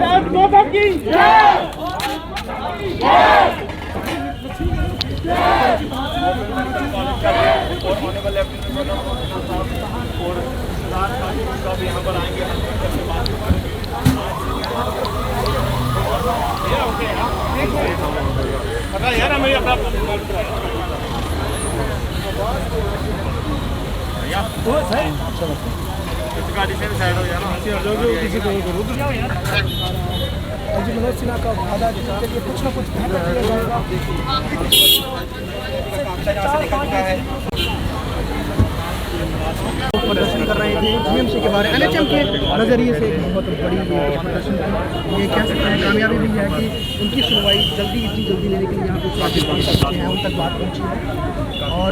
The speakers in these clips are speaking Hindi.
भारत माता की यहाँ पर आएंगे यार हमें अपना गाड़ी से साइड हो जाना किसी को करो यार मनोज सिन्हा का वादा के कुछ ना कुछ प्रदर्शन कर रहे थे जीएमसी के बारे में एनएचएम के नज़रिए से बहुत बड़ी प्रदर्शन ये कह सकते हैं कामयाबी भी है कि उनकी सुनवाई इतनी जल्दी लेने के लिए यहाँ पे काफ़ी हैं उन तक बात पहुँची है और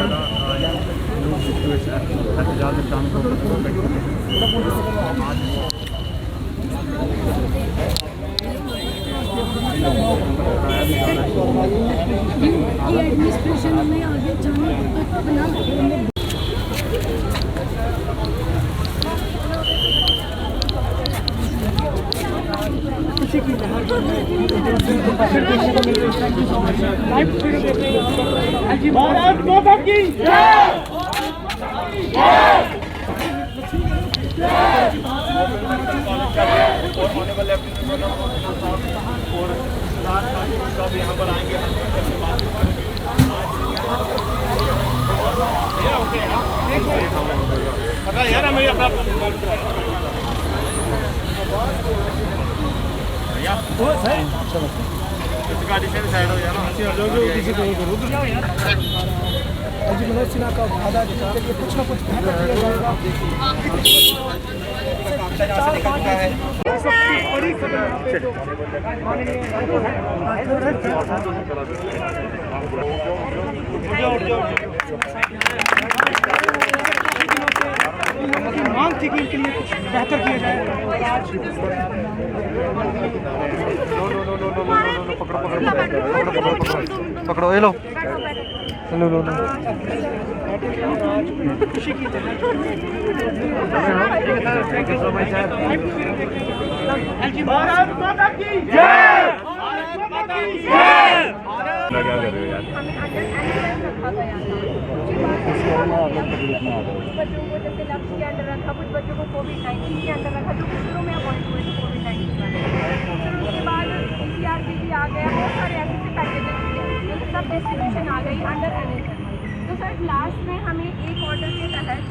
एडमिनिस्ट्रेशन में आगे जाने किसी की भारत माता की यहाँ पर आएंगे यार हमें अपना गाड़ी से साइड हो जाना किसी को करो यार मनोज सिन्हा का वादा के कुछ ना कुछ मांग थी कि इनके लिए कुछ बेहतर किया जाए। पकड़ो ये लो भारत माता की जय। क्या कर रहे हो यार? बच्चों को जैसे लक्ष्य के अंदर रखा, कुछ बच्चों को कोविड-19 के अंदर रखा, जो दूसरों में अपॉइंट हुए थे कोविड-19 में। फिर उसके बाद CRPP आ गया, बहुत सारे ऐसे पैकेजेस थे, सब डिस्ट्रीब्यूशन आ गई अंडर एनएचएम। तो सर लास्ट में हमें एक ऑर्डर के तहत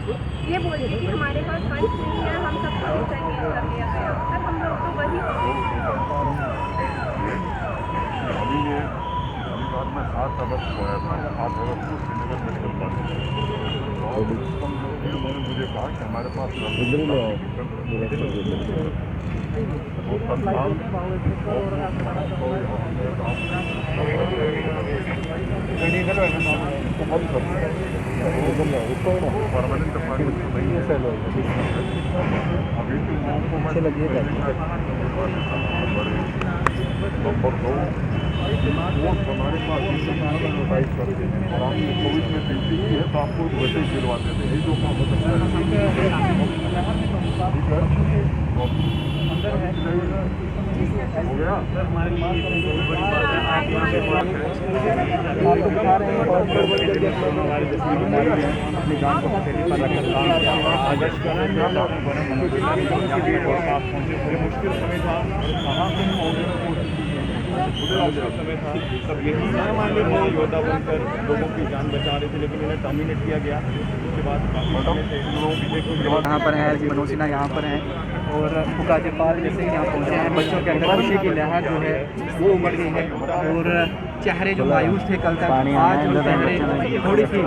ये बोल दी कि हमारे पास फंड्स नहीं है, हम सबको डिसएंगेज कर दिया गया। सर हम लोग तो वही में 7 अगस्त को आया था, 8 अगस्त को श्रीनगर मेडिकल कॉलेज उन्होंने मुझे कहा कि हमारे पास परमानेंट अपार्टमेंट नहीं है। अभी हमारे पास प्रोवाइड करते हैं और आपने कोविड में ड्यूटी की है तो आपको वैसे ही दिलवाते थे। यही जो काम हो सकता है, ठीक है, हो गया। अपनी जान को पर रखकर मुश्किल समय था, कहाँ समय था, सब यही मान लीजिए योद्धा बनकर लोगों की जान बचा रहे थे, लेकिन इन्हें टर्मिनेट किया गया। उसके बाद यहाँ पर है मनोज सिन्हा यहाँ पर हैं और राज्यपाल जैसे यहाँ पहुँचे हैं। बच्चों के अंदर खुशी की लहर जो है वो उमड़ गई है और चेहरे जो मायूस थे कल तक, आज वो चेहरे थोड़ी सी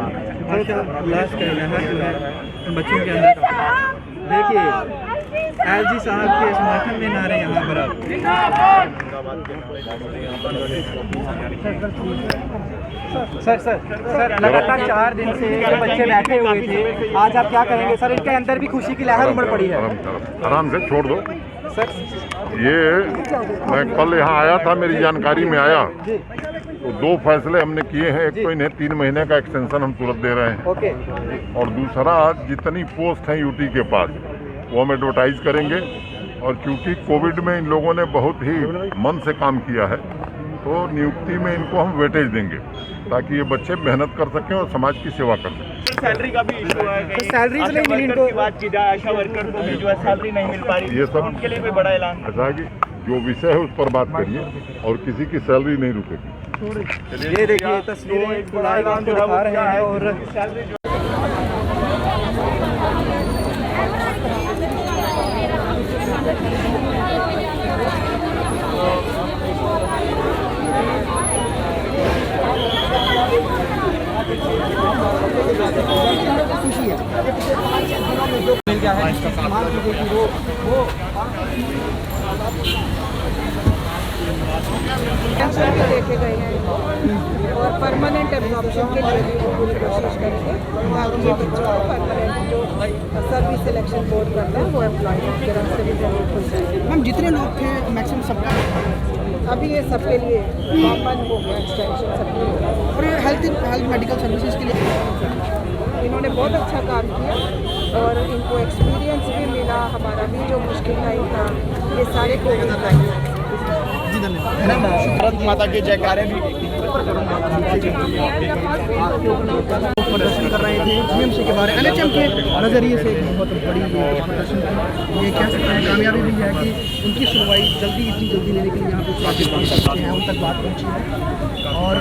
उल्लास की लहर जो है बच्चों के अंदर। देखिए LG साहब के समर्थन में नारे यहाँ पर सर लगातार 4 दिन से बच्चे बैठे हुए थे, आज आप क्या करेंगे सर? इनके अंदर भी खुशी की लहर उमड़ पड़ी है। आराम से छोड़ दो सर। ये मैं कल यहाँ आया था, मेरी जानकारी में आया तो 2 फैसले हमने किए हैं। एक तो इन्हें 3 महीने का एक्सटेंशन हम तुरंत दे रहे हैं ओके और दूसरा जितनी पोस्ट हैं यूटी के पास वो हम एडवर्टाइज करेंगे। और क्योंकि कोविड में इन लोगों ने बहुत ही मन से काम किया है तो नियुक्ति में इनको हम वेटेज देंगे ताकि ये बच्चे मेहनत कर सकें और समाज की सेवा कर सकें। सैलरी का भी इशू है कि सैलरी आशा नहीं मिली वर्कर इनको। की बात की जाए, आशा वर्कर को भी जो है सैलरी नहीं मिल पा रही, ये सब उनके लिए भी बड़ा ऐलान। ऐसा है कि जो विषय है उस पर बात करिए और किसी की सैलरी नहीं रुकेगी। ये देखिए तस्वीरें खुलाई गांव को दिखा रहे हैं और खुशी है मिल गया है मान लीजिए कि वो देखे गए हैं और परमानेंट एब्जॉर्प्शन के लिए भी वो पूरी कोशिश करेंगे ताकि ये बच्चों को परमानेंट जो सर्विस सिलेक्शन बोर्ड करता है वो एम्प्लॉयमेंट के रास्ते भी जरूर खुल जाएगी। मैम जितने लोग थे मैक्सिमम सबका अभी ये सबके लिए कॉमन हो गया एक्सटेंशन सबके लिए और हेल्थ मेडिकल सर्विसेज के लिए इन्होंने बहुत अच्छा काम किया और इनको एक्सपीरियंस भी मिला। हमारा भी जो मुश्किल टाइम था ये सारे कोविड टाइम जी धन्यवाद। भारत माता के जयकारे भी प्रदर्शन कर रहे थे जीएमसी के बारे में एनएचएम के नज़रिए से बहुत बड़ी प्रदर्शन थी। ये कह सकते हैं कामयाबी भी है कि उनकी सुनवाई इतनी जल्दी लेने के लिए यहाँ पे काफ़ी बात हैं उन तक बात पहुँची है। और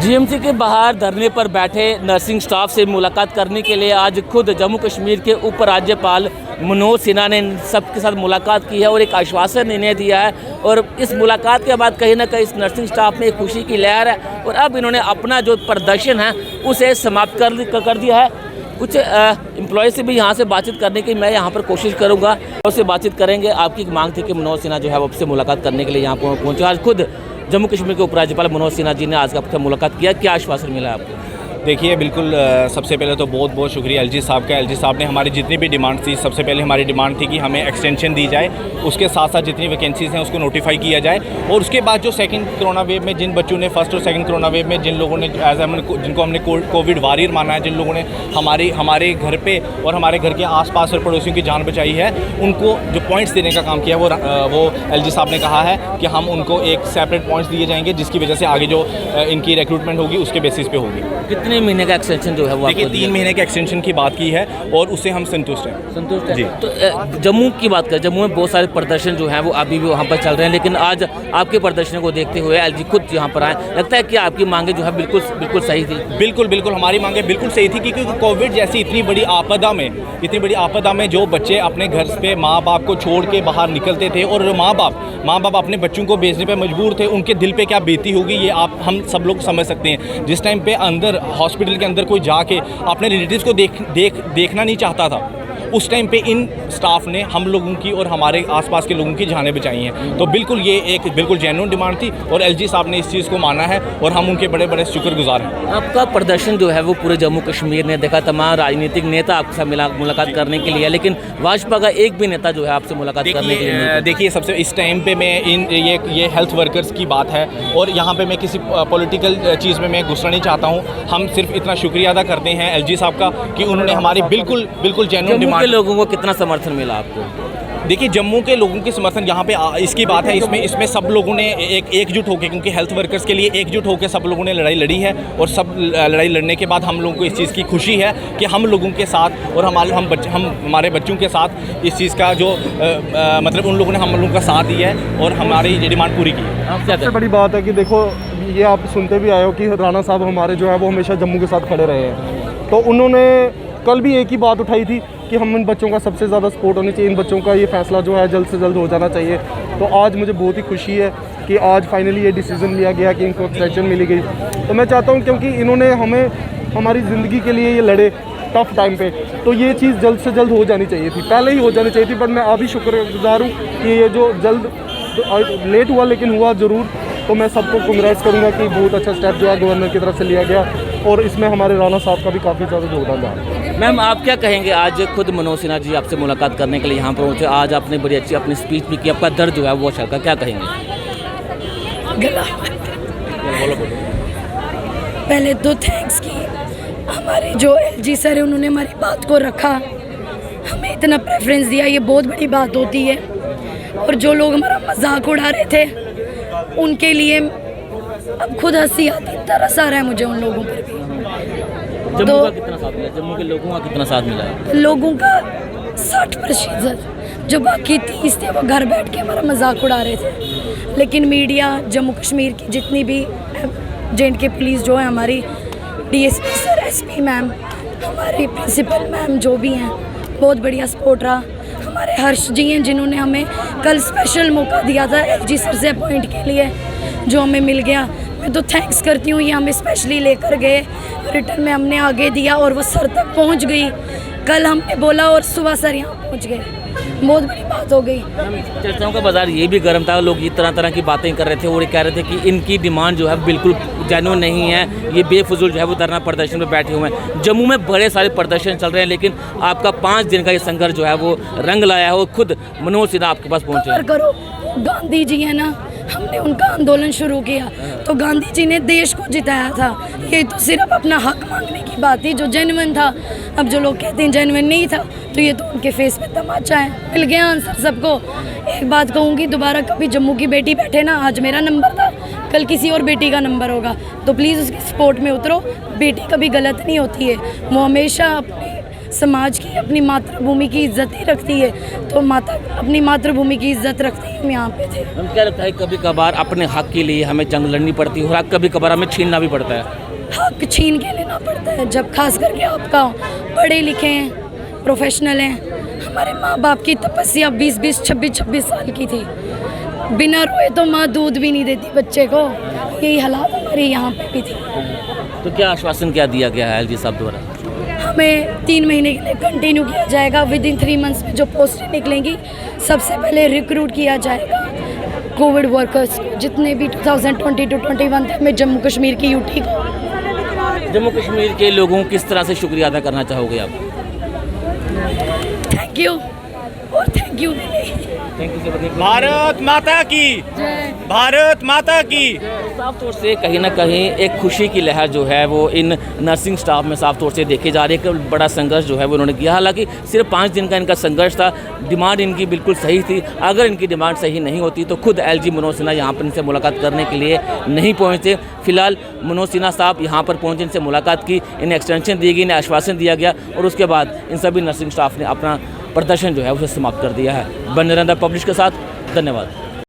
जीएमसी के बाहर धरने पर बैठे नर्सिंग स्टाफ से मुलाकात करने के लिए आज खुद जम्मू कश्मीर के उप राज्यपाल मनोज सिन्हा ने सबके साथ मुलाकात की है और एक आश्वासन इन्हें दिया है। और इस मुलाकात के बाद कहीं ना कहीं इस नर्सिंग स्टाफ में एक खुशी की लहर है और अब इन्होंने अपना जो प्रदर्शन है उसे समाप्त कर दिया है। कुछ एम्प्लॉय से भी यहाँ से बातचीत करने की मैं यहाँ पर कोशिश करूँगा, उससे बातचीत करेंगे। आपकी मांग थी कि मनोज सिन्हा जो है वो आपसे मुलाकात करने के लिए यहाँ पहुँचे। आज खुद जम्मू कश्मीर के उपराज्यपाल मनोज सिन्हा जी ने आज आपसे मुलाकात किया, क्या आश्वासन मिला आपको? देखिए बिल्कुल सबसे पहले तो बहुत बहुत शुक्रिया एलजी साहब का। एलजी साहब ने हमारी जितनी भी डिमांड थी, सबसे पहले हमारी डिमांड थी कि हमें एक्सटेंशन दी जाए, उसके साथ साथ जितनी वैकेंसीज़ हैं उसको नोटिफाई किया जाए। और उसके बाद जो सेकंड कोरोना वेव में जिन बच्चों ने फर्स्ट और सेकंड कोरोना वेव में जिन लोगों ने जिनको हमने कोविड वॉरियर माना है, जिन लोगों ने हमारे घर पे और हमारे घर के आसपास और पड़ोसियों की जान बचाई है, उनको जो पॉइंट्स देने का काम किया वो एलजी साहब ने कहा है कि हम उनको एक सेपरेट पॉइंट्स दिए जाएंगे जिसकी वजह से आगे जो इनकी रिक्रूटमेंट होगी उसके बेसिस पे होगी। कितने महीने का एक्सटेंशन जो है वो देखिए आपको 3 महीने के एक्सटेंशन की बात की है और उससे हम संतुष्ट हैं। संतुष्ट है जी। तो जम्मू की बात करें, जम्मू में बहुत सारे प्रदर्शन जो हैं वो अभी भी वहाँ पर चल रहे हैं, लेकिन आज आपके प्रदर्शन को देखते हुए एलजी खुद यहाँ पर आए, लगता है कि आपकी मांगे जो है बिल्कुल सही थी? बिल्कुल हमारी मांगे बिल्कुल सही थी क्योंकि कोविड जैसी इतनी बड़ी आपदा में जो बच्चे अपने घर पे माँ बाप को छोड़ के बाहर निकलते थे और माँ बाप अपने बच्चों को भेजने पे मजबूर थे, उनके दिल पे क्या बीती होगी ये हम सब लोग समझ सकते हैं। जिस टाइम पे अंदर हॉस्पिटल के अंदर कोई जाके अपने रिलेटिव्स को देखना नहीं चाहता था, उस टाइम पे इन स्टाफ ने हम लोगों की और हमारे आसपास के लोगों की जानें बचाई हैं। तो बिल्कुल ये एक बिल्कुल जेन्युइन डिमांड थी और एलजी साहब ने इस चीज़ को माना है और हम उनके बड़े बड़े शुक्रगुजार हैं। आपका प्रदर्शन जो है वो पूरे जम्मू कश्मीर ने देखा, तमाम राजनीतिक नेता आपके साथ मुलाकात करने के लिए, लेकिन भाजपा का एक भी नेता जो है आपसे मुलाकात करने के लिए नहीं। देखिए सबसे इस टाइम पे मैं ये हेल्थ वर्कर्स की बात है और यहाँ पे मैं किसी पॉलिटिकल चीज़ में मैं घुसना नहीं चाहता हूँ। हम सिर्फ इतना शुक्रिया अदा करते हैं एलजी साहब का कि उन्होंने हमारी बिल्कुल जेन्युइन डिमांड। लोगों को कितना समर्थन मिला आपको? देखिए जम्मू के लोगों की समर्थन यहाँ पे इसकी बात है, इसमें सब लोगों ने एकजुट होकर, क्योंकि हेल्थ वर्कर्स के लिए एकजुट होकर सब लोगों ने लड़ाई लड़ी है और सब लड़ाई लड़ने के बाद हम लोगों को इस चीज़ की खुशी है कि हम लोगों के साथ और हमारे बच्चों के साथ इस चीज़ का जो मतलब उन लोगों ने हम लोगों का साथ दिया है और हमारी ये डिमांड पूरी की है। सबसे बड़ी बात है कि देखो ये आप सुनते भी आए हो कि राणा साहब हमारे जो है वो हमेशा जम्मू के साथ खड़े रहे हैं, तो उन्होंने कल भी एक ही बात उठाई थी कि हम इन बच्चों का सबसे ज़्यादा सपोर्ट होनी चाहिए, इन बच्चों का ये फैसला जो है जल्द से जल्द हो जाना चाहिए। तो आज मुझे बहुत ही खुशी है कि आज फाइनली ये डिसीज़न लिया गया कि इनको एक्सटेंशन मिली गई। तो मैं चाहता हूँ क्योंकि इन्होंने हमें हमारी ज़िंदगी के लिए ये लड़े टफ टाइम पे, तो ये चीज़ जल्द से जल्द हो जानी चाहिए थी, पहले ही हो जानी चाहिए थी। बट मैं अभी शुक्रगुजार हूँ कि ये जो जल्द लेट हुआ लेकिन हुआ ज़रूर। तो मैं सबको कांग्रेस करूँगा कि बहुत अच्छा स्टेप जो है गवर्नर की तरफ से लिया गया और इसमें हमारे राणा साहब का भी काफ़ी ज़्यादा योगदान रहा। मैम आप क्या कहेंगे, आज खुद मनोज सिन्हा जी आपसे मुलाकात करने के लिए यहाँ पर पहुँचे, आज आपने बड़ी अच्छी अपनी स्पीच भी की, आपका दर्द जो है वो छलका, क्या कहेंगे? पहले तो थैंक्स की हमारे जो एलजी सर है, उन्होंने हमारी बात को रखा, हमें इतना प्रेफरेंस दिया, ये बहुत बड़ी बात होती है। और जो लोग हमारा मजाक उड़ा रहे थे उनके लिए अब खुद हंसी आती, तरस आ रहा है मुझे उन लोगों पर भी। जम्मू का कितना साथ मिला, जम्मू के लोगों का कितना साथ मिला? लोगों का 60%, जो बाकी 30 थे वो घर बैठ के हमारा मजाक उड़ा रहे थे। लेकिन मीडिया, जम्मू कश्मीर की जितनी भी J&K पुलिस जो है हमारी, DSP सर, SP मैम, हमारी प्रिंसिपल मैम जो भी हैं, बहुत बढ़िया सपोर्ट रहा। हमारे हर्ष जी हैं जिन्होंने हमें कल स्पेशल मौका दिया था LG सर से अपॉइंट के लिए, जो हमें मिल गया। मैं तो थैंक्स करती हूँ, ये हमें स्पेशली लेकर गए, रिटर्न में हमने आगे दिया और वो सर तक पहुँच गई। कल हमने बोला और सुबह सर यहाँ पहुँच गए, बहुत बड़ी बात हो गई। चर्चाओं का बाजार ये भी गर्म था, लोग ये तरह तरह की बातें कर रहे थे और ये कह रहे थे कि इनकी डिमांड जो है बिल्कुल जेन्युइन नहीं है, ये बेफजूल जो है वो धरना प्रदर्शन में बैठे हुए हैं। जम्मू में बड़े सारे प्रदर्शन चल रहे हैं, लेकिन आपका 5 दिन का ये संघर्ष जो है वो रंग लाया है और खुद मनोज सिन्हा आपके पास पहुँचे। करो, गांधी जी है ना, हमने उनका आंदोलन शुरू किया तो गांधी जी ने देश को जिताया था। ये तो सिर्फ अपना हक मांगने की बात थी जो जेन्युइन था। अब जो लोग कहते हैं जेन्युइन नहीं था, तो ये तो उनके फेस पे तमाचा है। मिल गया आंसर सबको। एक बात कहूँगी, दोबारा कभी जम्मू की बेटी बैठे ना, आज मेरा नंबर था, कल किसी और बेटी का नंबर होगा, तो प्लीज़ उसकी सपोर्ट में उतरो। बेटी कभी गलत नहीं होती है, वो हमेशा अपने समाज की, अपनी मातृभूमि की इज्जत ही रखती है। तो माता अपनी मातृभूमि की इज्जत रखती है, हम यहाँ पे थे। हम क्या लगता है, कभी कभार अपने हक के लिए हमें जंग लड़नी पड़ती है और कभी कभार हमें छीनना भी पड़ता है। हक छीन के लेना पड़ता है, जब खास करके आपका पढ़े लिखे हैं, प्रोफेशनल हैं। हमारे माँ बाप की तपस्या 20-20, 26-26 साल की थी। बिना रोए तो माँ दूध भी नहीं देती बच्चे को। यही हालात हमारे यहाँ पे भी थी। तो क्या आश्वासन क्या दिया गया है LG साहब द्वारा? हमें 3 महीने के लिए कंटिन्यू किया जाएगा। विदिन 3 मंथ्स में जो पोस्टें निकलेंगी, सबसे पहले रिक्रूट किया जाएगा कोविड वर्कर्स को, जितने भी 2020-21 थे में जम्मू कश्मीर की यूटी को। जम्मू कश्मीर के लोगों को किस तरह से शुक्रिया अदा करना चाहोगे आप? थैंक यू और थैंक यू। भारत माता की, भारत माता की। साफ तौर से कहीं ना कहीं एक खुशी की लहर जो है वो इन नर्सिंग स्टाफ में साफ तौर से देखी जा रही है। कि बड़ा संघर्ष जो है वो उन्होंने किया। हालांकि सिर्फ 5 दिन का इनका संघर्ष था, डिमांड इनकी बिल्कुल सही थी। अगर इनकी डिमांड सही नहीं होती तो खुद LG मनोज सिन्हा यहाँ पर इनसे मुलाकात करने के लिए नहीं पहुँचते। फिलहाल मनोज सिन्हा साहब यहाँ पर पहुँचे, इनसे मुलाकात की, इन्हें एक्सटेंशन दी गई, इन्हें आश्वासन दिया गया और उसके बाद इन सभी नर्सिंग स्टाफ ने अपना प्रदर्शन जो है उसे समाप्त कर दिया है। बने रहना पब्लिश के साथ, धन्यवाद।